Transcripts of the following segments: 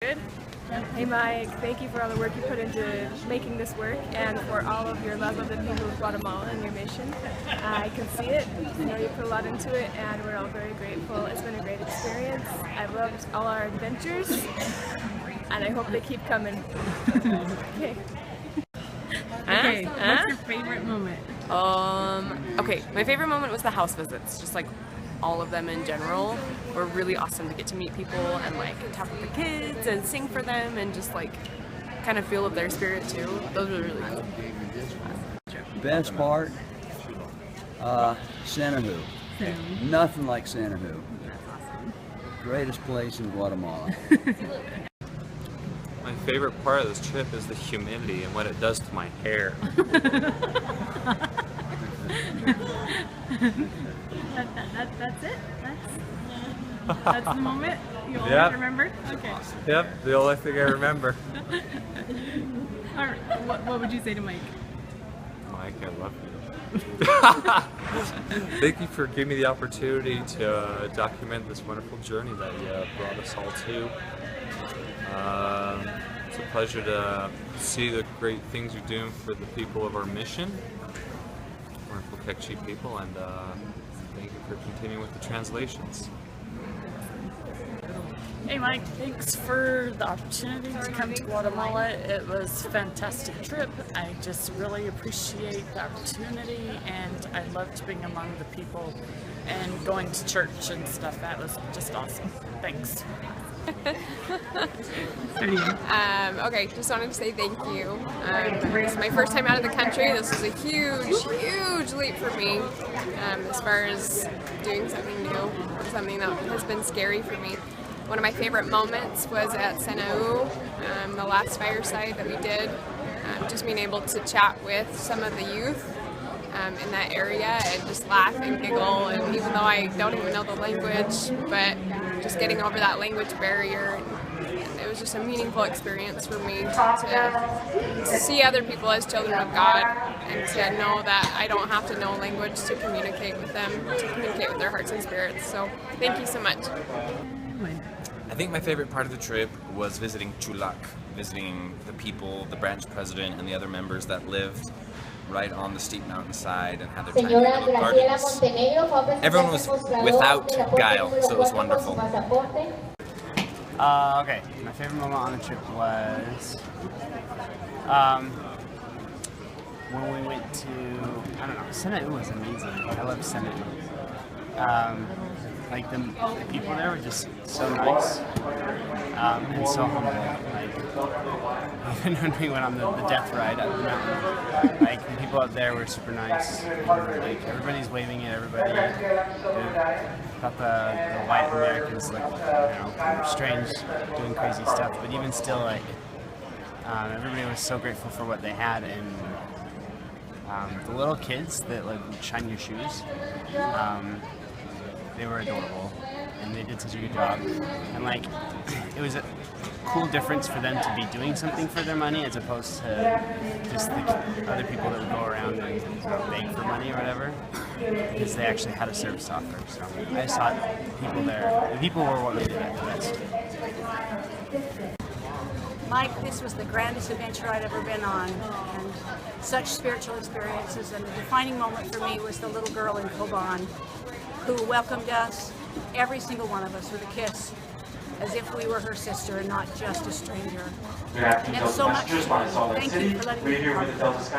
Good. Hey Mike, thank you for all the work you put into making this work and for all of your love of the people of Guatemala and your mission. I can see it, I know you put a lot into it, and we're all very grateful. It's been a great experience. I've loved all our adventures, and I hope they keep coming. Okay. Okay, what's your favorite moment? Okay, my favorite moment was the house visits, just like all of them in general were really awesome to get to meet people and like talk with the kids and sing for them and just like kind of feel of their spirit too. Those were really cool. Best part, Sanahu. Nothing like Sanahu. Greatest place in Guatemala. My favorite part of this trip is the humidity and what it does to my hair. That's it? That's the moment you always remember? Okay. Yep, the only thing I remember. Alright, what would you say to Mike? Mike, I love you. Thank you for giving me the opportunity to document this wonderful journey that you brought us all to. It's a pleasure to see the great things you're doing for the people of our mission, wonderful Kekchi people, and thank you for continuing with the translations. Hey Mike, thanks for the opportunity to come to Guatemala. It was a fantastic trip. I just really appreciate the opportunity, and I loved being among the people and going to church and stuff. That was just awesome. Thanks. Okay, just wanted to say thank you. It's my first time out of the country. This was a huge leap for me as far as doing something new, something that has been scary for me. One of my favorite moments was at Senau, the last fireside that we did, just being able to chat with some of the youth in that area and just laugh and giggle, and even though I don't even know the language, but just getting over that language barrier, it was just a meaningful experience for me to see other people as children of God and to know that I don't have to know language to communicate with them, to communicate with their hearts and spirits. So thank you so much. I think my favorite part of the trip was visiting Chulac, visiting the people, the branch president, and the other members that lived right on the steep mountainside and had their tiny little gardens. Everyone was without guile, so it was wonderful. Okay, my favorite moment on the trip was when we went to, I don't know, Senau was amazing. I love Senau. Like the people there were just so nice and so humble. Like even when we went on the death ride up the mountain, like the people up there were super nice. Like everybody's waving at everybody. Thought the white Americans were strange, doing crazy stuff. But even still, like everybody was so grateful for what they had, and the little kids that like shine your shoes. They were adorable, and they did such a good job. And like, it was a cool difference for them to be doing something for their money as opposed to just the other people that would go around and beg for money or whatever, because they actually had a service to offer. So I just thought the people were what made it the best. Mike, this was the grandest adventure I'd ever been on, and such spiritual experiences. And the defining moment for me was the little girl in Coban, who welcomed us, every single one of us, with a kiss, as if we were her sister and not just a stranger. It meant so much to me. Thank you for letting me be part of it.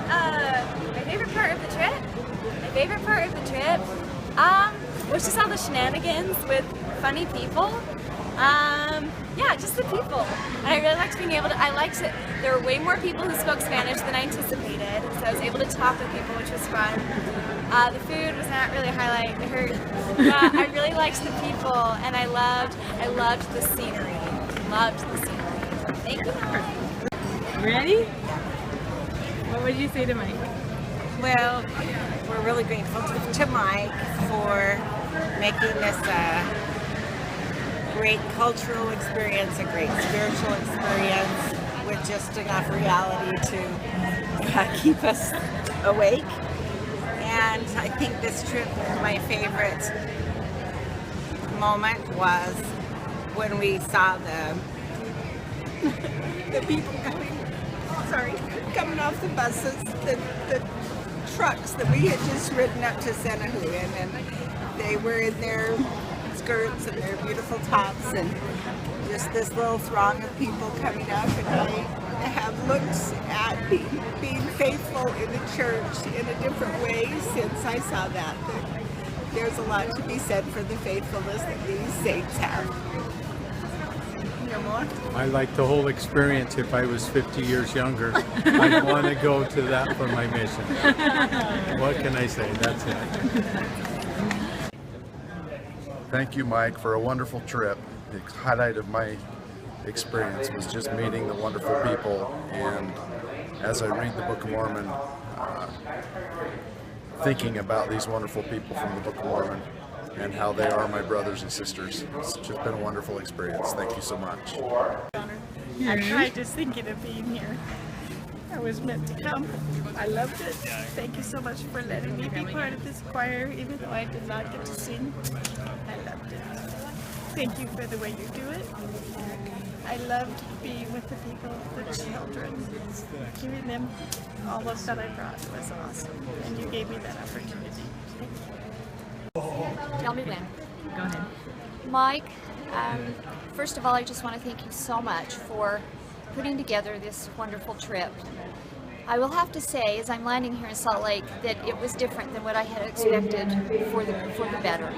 Hi, my favorite part of the trip? Was just all the shenanigans with funny people. Yeah, just the people. And I really liked being able to, there were way more people who spoke Spanish than I anticipated, so I was able to talk with people, which was fun. The food was not really a highlight, it hurt, but I really liked the people, and I loved the scenery. Thank you. Ready? What would you say to Mike? Well, we're really grateful to Mike for making this great cultural experience, a great spiritual experience with just enough reality to keep us awake. And I think this trip is my favorite moment was when we saw the people coming off the buses, the trucks that we had just ridden up to Senahu in, and they were in their skirts and their beautiful tops, and just this little throng of people coming up, and I have looked at being faithful in the church in a different way since I saw that. There's a lot to be said for the faithfulness that these saints have. I like the whole experience. If I was 50 years younger, I'd want to go to that for my mission. What can I say? That's it. Thank you, Mike, for a wonderful trip. The highlight of my experience was just meeting the wonderful people, and as I read the Book of Mormon, thinking about these wonderful people from the Book of Mormon and how they are my brothers and sisters. It's just been a wonderful experience. Thank you so much. I tried just thinking of being here. I was meant to come. I loved it. Thank you so much for letting me be part of this choir, even though I did not get to sing. I loved it. Thank you for the way you do it. I loved being with the people, the children, giving them all of that I brought. It was awesome, and you gave me that opportunity. Thank you. Tell me when. Go ahead. Mike, first of all, I just want to thank you so much for putting together this wonderful trip. I will have to say, as I'm landing here in Salt Lake, that it was different than what I had expected for the better.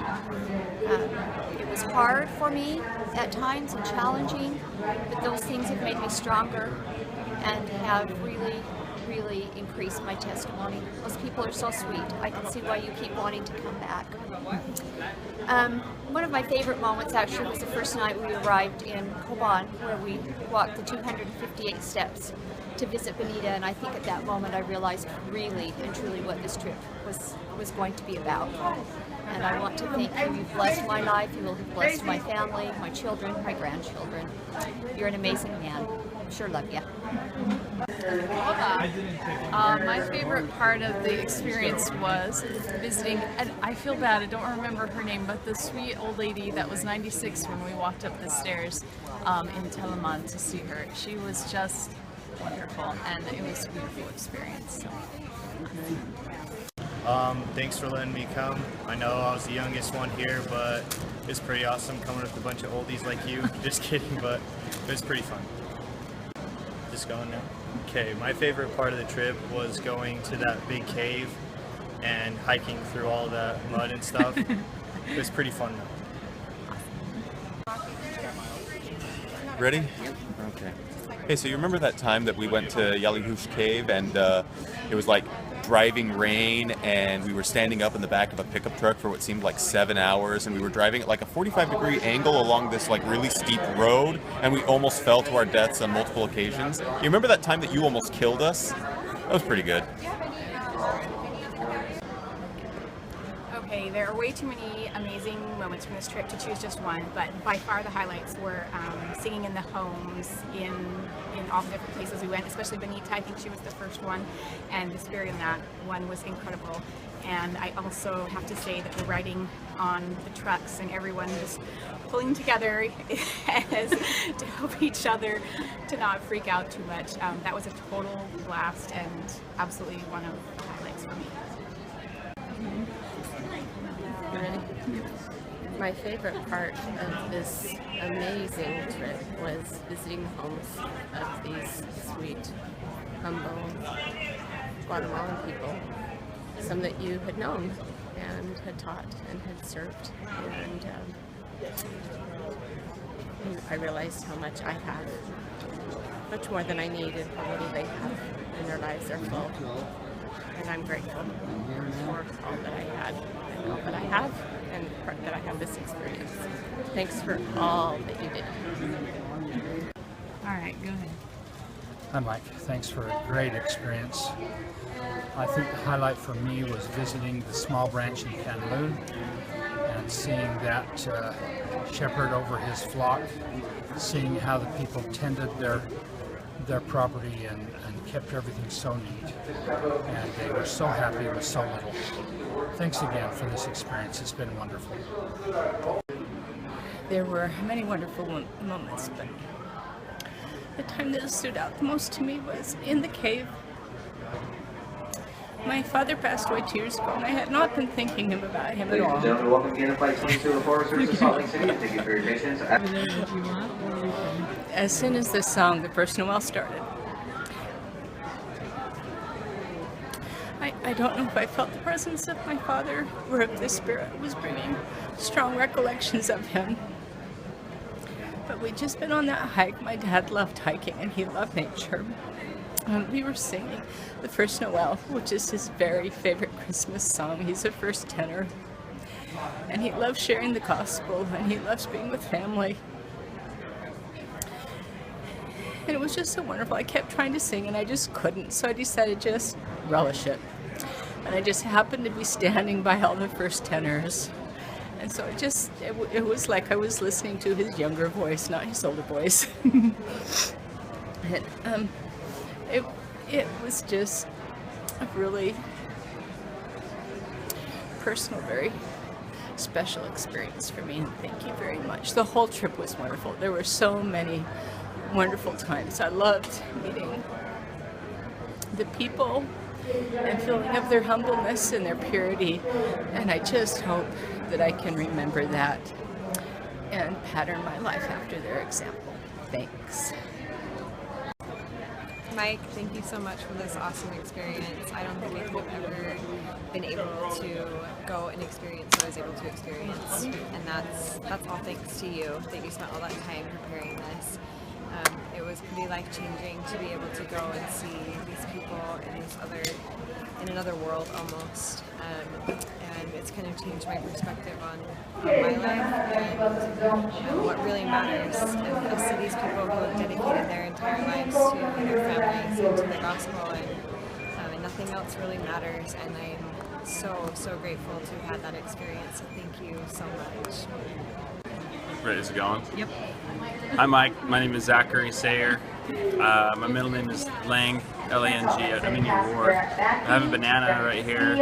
It was hard for me at times and challenging, but those things have made me stronger and have really increased my testimony. Those people are so sweet. I can see why you keep wanting to come back. One of my favorite moments actually was the first night we arrived in Koban, where we walked the 258 steps to visit Benita, and I think at that moment I realized really and truly what this trip was going to be about. And I want to thank you. You've blessed my life. You will have blessed my family, my children, my grandchildren. You're an amazing man. Sure love you. My favorite part of the experience was visiting, and I feel bad, I don't remember her name, but the sweet old lady that was 96 when we walked up the stairs in Telemann to see her. She was just wonderful, and it was a beautiful experience. Thanks for letting me come. I know I was the youngest one here, but it's pretty awesome coming with a bunch of oldies like you. Just kidding, but it was pretty fun. Just going now. Okay, my favorite part of the trip was going to that big cave and hiking through all that mud and stuff. It was pretty fun though. Ready? Okay. Hey, so you remember that time that we went to Yalihush Cave and it was like driving rain and we were standing up in the back of a pickup truck for what seemed like 7 hours, and we were driving at like a 45-degree angle along this like really steep road, and we almost fell to our deaths on multiple occasions. You remember that time that you almost killed us? That was pretty good. Okay, there are way too many amazing moments from this trip to choose just one, but by far the highlights were singing in the homes in all the different places we went, especially Benita. I think she was the first one, and the spirit in that one was incredible. And I also have to say that the riding on the trucks and everyone just pulling together to help each other to not freak out too much. That was a total blast and absolutely one of the highlights for me. My favorite part of this amazing trip was visiting the homes of these sweet, humble Guatemalan people. Some that you had known and had taught and had served. And I realized how much I have, much more than I need, and how little they have in their lives are full. And I'm grateful for all that I had and all that I have, and that I have this experience. Thanks for all that you did. All right, go ahead. Hi Mike, thanks for a great experience. I think the highlight for me was visiting the small branch in Canaloon and seeing that shepherd over his flock, seeing how the people tended their property and kept everything so neat, and they were so happy with so little. Thanks again for this experience. It's been wonderful. There were many wonderful moments, but the time that stood out the most to me was in the cave. My father passed away 2 years ago, and I had not been thinking about him at all. Ladies and gentlemen, welcome again to Flight 22 of the Forest Service of Salt Lake City. Thank you for your patience. As soon as this song, the first Noel, started, I don't know if I felt the presence of my father or if the spirit was bringing strong recollections of him. But we'd just been on that hike. My dad loved hiking and he loved nature. We were singing the first Noel, which is his very favorite Christmas song. He's a first tenor. And he loves sharing the gospel and he loves being with family. And it was just so wonderful. I kept trying to sing and I just couldn't, so I decided to just relish it. And I just happened to be standing by all the first tenors. And so it was like I was listening to his younger voice, not his older voice. And, it was just a really personal, very special experience for me. And thank you very much. The whole trip was wonderful. There were so many wonderful times. I loved meeting the people and feeling of their humbleness and their purity. And I just hope that I can remember that and pattern my life after their example. Thanks. Mike, thank you so much for this awesome experience. I don't think I could have ever been able to go and experience what I was able to experience. And that's all thanks to you, that you spent all that time preparing this. It was pretty life-changing to be able to go and see these people in another world almost. And it's kind of changed my perspective on my life and what really matters. And I see these people who have dedicated their entire lives to their families and to the gospel, and nothing else really matters. And I'm so grateful to have had that experience. So thank you so much. Ready to go? Yep. Hi Mike, my name is Zachary Sayer. My middle name is Lang, L-A-N-G. I'm in your ward. I have a banana right here.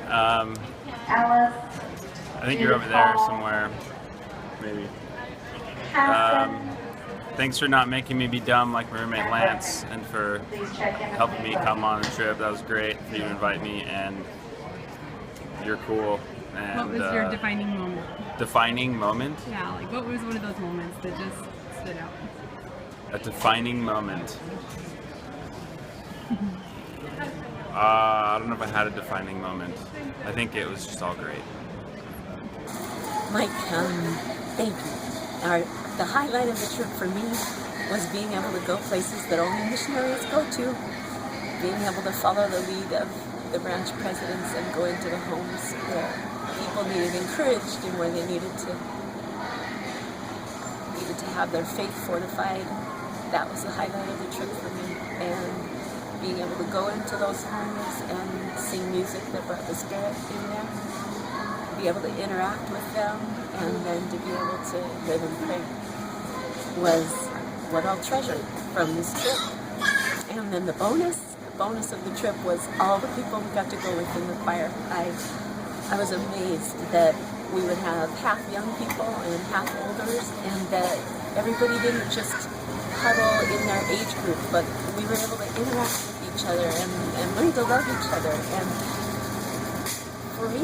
I think you're over there somewhere, maybe. Thanks for not making me be dumb like my roommate Lance, and for helping me come on the trip. That was great for you to invite me, and you're cool. And, what was your defining moment? Defining moment? Yeah, like what was one of those moments that just stood out? A defining moment. I don't know if I had a defining moment. I think it was just all great. Mike, thank you. The highlight of the trip for me was being able to go places that only missionaries go to. Being able to follow the lead of the branch presidents and go into the homes where people needed encouraged and where they needed to have their faith fortified. That was the highlight of the trip for me. And being able to go into those homes and sing music that brought the Spirit in there, be able to interact with them, and then to be able to live and pray was what I'll treasure from this trip. And then the bonus of the trip was all the people we got to go with in the choir. I was amazed that we would have half young people and half olders, and that everybody didn't just huddle in their age group, but we were able to interact with each other and learn to love each other. And for me,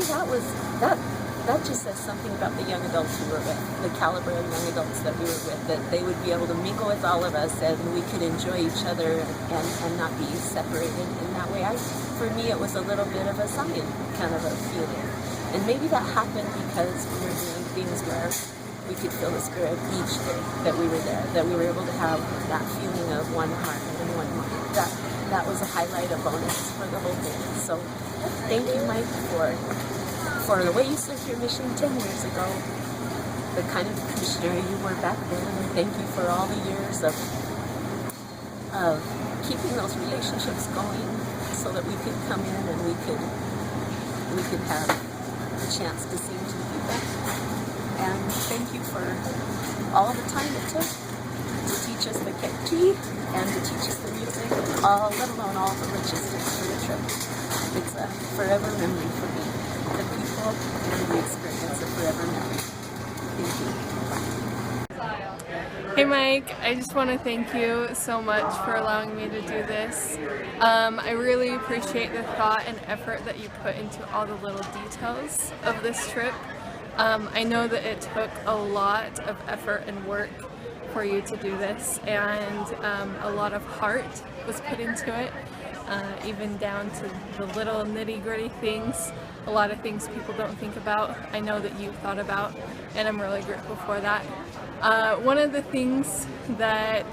that just says something about the young adults we were with, the caliber of young adults that we were with, that they would be able to mingle with all of us and we could enjoy each other and not be separated in that way. For me, it was a little bit of a Zion kind of a feeling. And maybe that happened because we were doing things where we could feel the Spirit each day that we were there, that we were able to have that feeling of one heart and one mind. That was a highlight, a bonus for the whole thing. So thank you, Mike, for the way you served your mission 10 years ago, the kind of missionary you were back then, and thank you for all the years of keeping those relationships going so that we could come in and we could have the chance to sing to the people. And thank you for all the time it took to teach us the Kekchi and to teach us the music, let alone all the logistics for the trip. It's a forever memory for me. The people and the experience of forever memory. Hey Mike, I just want to thank you so much for allowing me to do this. I really appreciate the thought and effort that you put into all the little details of this trip. I know that it took a lot of effort and work for you to do this, and a lot of heart was put into it, even down to the little nitty-gritty things. A lot of things people don't think about, I know that you thought about, and I'm really grateful for that. One of the things that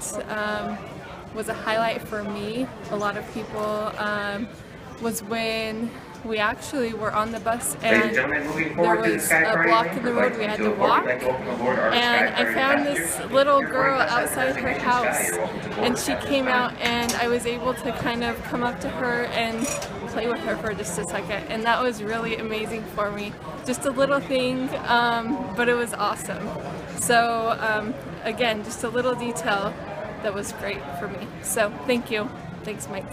was a highlight for me, a lot of people, was when we actually were on the bus and there was a block in the road we had to walk, and I found this little girl outside her house, and she came out, and I was able to kind of come up to her and play with her for just a second, and that was really amazing for me. Just a little thing, but it was awesome. So again, just a little detail that was great for me. So thank you. Thanks, Mike.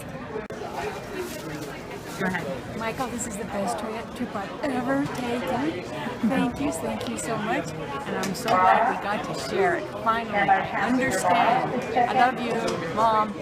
Go ahead. Michael, this is the best trip I've ever taken. Thank you so much. And I'm so glad we got to share it. Finally, I understand. I love you, Mom.